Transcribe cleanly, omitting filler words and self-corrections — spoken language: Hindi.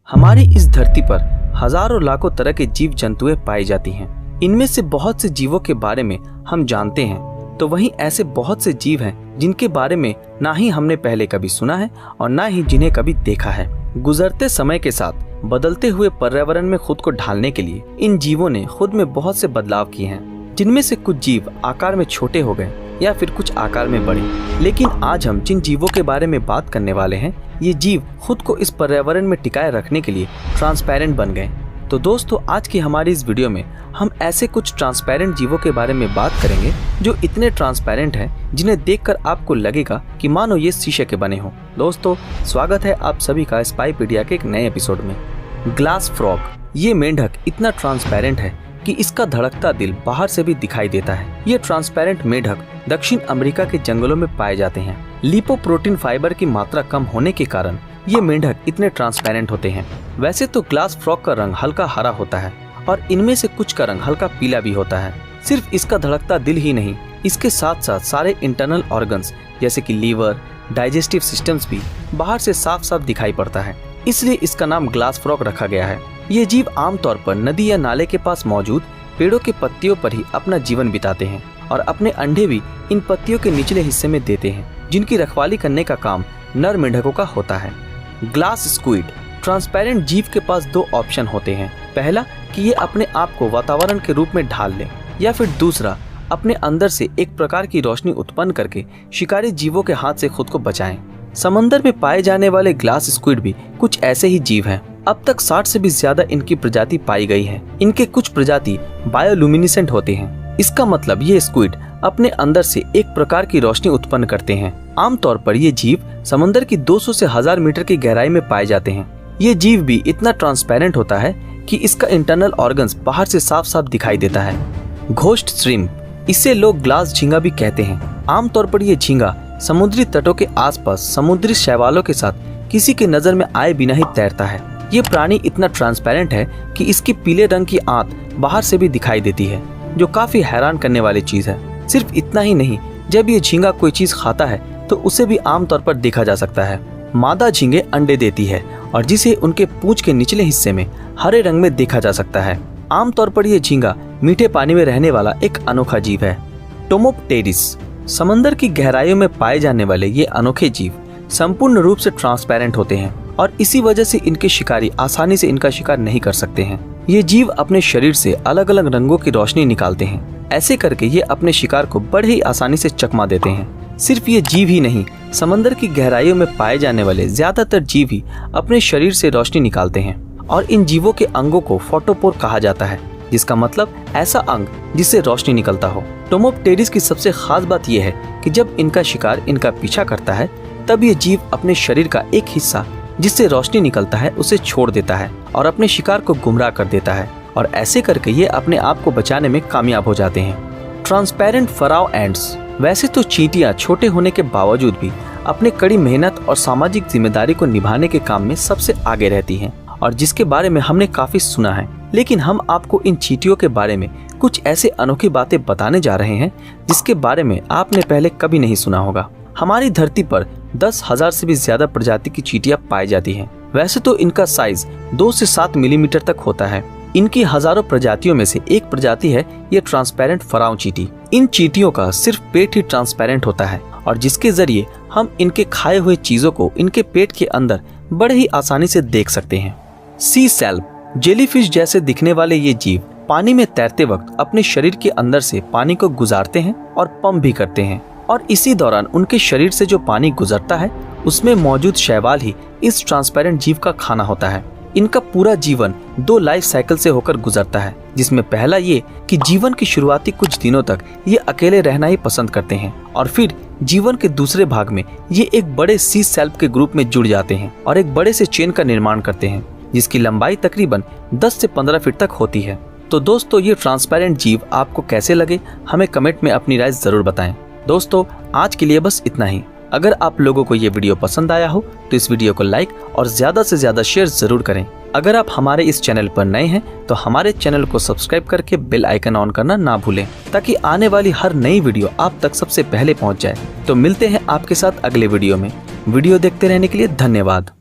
हमारी इस धरती पर हजारों लाखों तरह के जीव जंतुएं पाई जाती हैं। इनमें से बहुत से जीवों के बारे में हम जानते हैं, तो वहीं ऐसे बहुत से जीव हैं जिनके बारे में ना ही हमने पहले कभी सुना है और ना ही जिन्हें कभी देखा है। गुजरते समय के साथ बदलते हुए पर्यावरण में खुद को ढालने के लिए इन जीवों ने खुद में बहुत से बदलाव किए हैं, जिनमें से कुछ जीव आकार में छोटे हो गए या फिर कुछ आकार में बड़े। लेकिन आज हम जिन जीवों के बारे में बात करने वाले हैं, ये जीव खुद को इस पर्यावरण में टिकाए रखने के लिए ट्रांसपेरेंट बन गए। तो दोस्तों, आज की हमारी इस वीडियो में हम ऐसे कुछ ट्रांसपेरेंट जीवों के बारे में बात करेंगे जो इतने ट्रांसपेरेंट हैं जिन्हें देखकर आपको लगेगा कि मानो ये शीशे के बने हों। दोस्तों, स्वागत है आप सभी का स्पाईपीडिया के एक नए एपिसोड में। ग्लास फ्रॉग, ये मेंढक इतना ट्रांसपेरेंट है कि इसका धड़कता दिल बाहर से भी दिखाई देता है। ये ट्रांसपेरेंट मेंढक दक्षिण अमेरिका के जंगलों में पाए जाते हैं। लिपोप्रोटीन फाइबर की मात्रा कम होने के कारण ये मेंढक इतने ट्रांसपेरेंट होते हैं। वैसे तो ग्लास फ्रॉग का रंग हल्का हरा होता है और इनमें से कुछ का रंग हल्का पीला भी होता है। सिर्फ इसका धड़कता दिल ही नहीं, इसके साथ साथ सारे इंटरनल ऑर्गन्स जैसे कि लीवर, डाइजेस्टिव सिस्टम्स भी बाहर से साफ साफ दिखाई पड़ता है। इसलिए इसका नाम ग्लास फ्रॉग रखा गया है। ये जीव आमतौर पर नदी या नाले के पास मौजूद पेड़ों के पत्तियों पर ही अपना जीवन बिताते हैं और अपने अंडे भी इन पत्तियों के निचले हिस्से में देते हैं, जिनकी रखवाली करने का काम नर मेंढकों का होता है। ग्लास स्क्विड, ट्रांसपेरेंट जीव के पास दो ऑप्शन होते हैं। पहला कि ये अपने आप को वातावरण के रूप में ढाल ले, या फिर दूसरा अपने अंदर से एक प्रकार की रोशनी उत्पन्न करके शिकारी जीवों के हाथ से खुद को बचाएं। समंदर में पाए जाने वाले ग्लास स्क्विड भी कुछ ऐसे ही जीव हैं। अब तक 60 से भी ज्यादा इनकी प्रजाति पाई गई है। इनके कुछ प्रजाति बायोलुमिनिसेंट होते हैं। इसका मतलब ये स्क्विड अपने अंदर से एक प्रकार की रोशनी उत्पन्न करते हैं। आमतौर पर ये जीव समंदर की 200 से 1000 मीटर की गहराई में पाए जाते हैं। ये जीव भी इतना ट्रांसपेरेंट होता है कि इसका इंटरनल ऑर्गन्स बाहर से साफ साफ दिखाई देता है। घोस्ट श्रिम्प, इसे लोग ग्लास झींगा भी कहते हैं। आमतौर पर ये झींगा समुद्री तटों के आसपास समुद्री शैवालों के साथ किसी के नजर में आए बिना ही तैरता है। ये प्राणी इतना ट्रांसपेरेंट है कि इसकी पीले रंग की आंत बाहर से भी दिखाई देती है, जो काफी हैरान करने वाली चीज है। सिर्फ इतना ही नहीं, जब ये झींगा कोई चीज खाता है तो उसे भी आमतौर पर देखा जा सकता है। मादा झींगे अंडे देती है और जिसे उनके पूंछ के निचले हिस्से में हरे रंग में देखा जा सकता है। आमतौर पर यह झींगा मीठे पानी में रहने वाला एक अनोखा जीव है। टोमोप्टेरिस, समंदर की गहराइयों में पाए जाने वाले ये अनोखे जीव संपूर्ण रूप से ट्रांसपेरेंट होते हैं और इसी वजह से इनके शिकारी आसानी से इनका शिकार नहीं कर सकते हैं। ये जीव अपने शरीर से अलग अलग रंगों की रोशनी निकालते हैं। ऐसे करके ये अपने शिकार को बड़े ही आसानी से चकमा देते हैं। सिर्फ ये जीव ही नहीं, समंदर की गहराइयों में पाए जाने वाले ज्यादातर जीव ही अपने शरीर से रोशनी निकालते हैं और इन जीवों के अंगों को फोटोपोर कहा जाता है, जिसका मतलब ऐसा अंग जिससे रोशनी निकलता हो। टोमोप्टेरिस की सबसे खास बात यह है कि जब इनका शिकार इनका पीछा करता है, तब ये जीव अपने शरीर का एक हिस्सा जिससे रोशनी निकलता है उसे छोड़ देता है और अपने शिकार को गुमराह कर देता है, और ऐसे करके ये अपने आप को बचाने में कामयाब हो जाते हैं। ट्रांसपेरेंट फराव एंट्स, वैसे तो चींटियां छोटे होने के बावजूद भी अपने कड़ी मेहनत और सामाजिक जिम्मेदारी को निभाने के काम में सबसे आगे रहती हैं और जिसके बारे में हमने काफी सुना है। लेकिन हम आपको इन चींटियों के बारे में कुछ ऐसे अनोखी बातें बताने जा रहे हैं जिसके बारे में आपने पहले कभी नहीं सुना होगा। हमारी धरती पर 10,000 से भी ज्यादा प्रजाति की चींटियां पाई जाती हैं। वैसे तो इनका साइज 2 से 7 मिलीमीटर तक होता है। इनकी हजारों प्रजातियों में से एक प्रजाति है ये ट्रांसपेरेंट फराव चींटी। इन चींटियों का सिर्फ पेट ही ट्रांसपेरेंट होता है और जिसके जरिए हम इनके खाए हुए चीजों को इनके पेट के अंदर बड़े ही आसानी से देख सकते हैं। सी सैल्प, जेलीफिश जैसे दिखने वाले ये जीव पानी में तैरते वक्त अपने शरीर के अंदर से पानी को गुजारते हैं और पंप भी करते हैं, और इसी दौरान उनके शरीर से जो पानी गुजरता है उसमें मौजूद शैवाल ही इस ट्रांसपेरेंट जीव का खाना होता है। इनका पूरा जीवन 2 लाइफ साइकिल से होकर गुजरता है, जिसमें पहला ये कि जीवन की शुरुआती कुछ दिनों तक ये अकेले रहना ही पसंद करते हैं और फिर जीवन के दूसरे भाग में ये एक बड़े सी सैल्प के ग्रुप में जुड़ जाते हैं और एक बड़े से चेन का निर्माण करते हैं, जिसकी लंबाई तकरीबन 10 से 15 फीट तक होती है। तो दोस्तों, ये ट्रांसपेरेंट जीव आपको कैसे लगे, हमें कमेंट में अपनी राय जरूर बताएं। दोस्तों, आज के लिए बस इतना ही। अगर आप लोगों को ये वीडियो पसंद आया हो तो इस वीडियो को लाइक और ज्यादा से ज्यादा शेयर जरूर करें। अगर आप हमारे इस चैनल पर नए हैं तो हमारे चैनल को सब्सक्राइब करके बेल आइकन ऑन करना ना भूलें, ताकि आने वाली हर नई वीडियो आप तक सबसे पहले पहुंच जाए। तो मिलते हैं आपके साथ अगले वीडियो में। वीडियो देखते रहने के लिए धन्यवाद।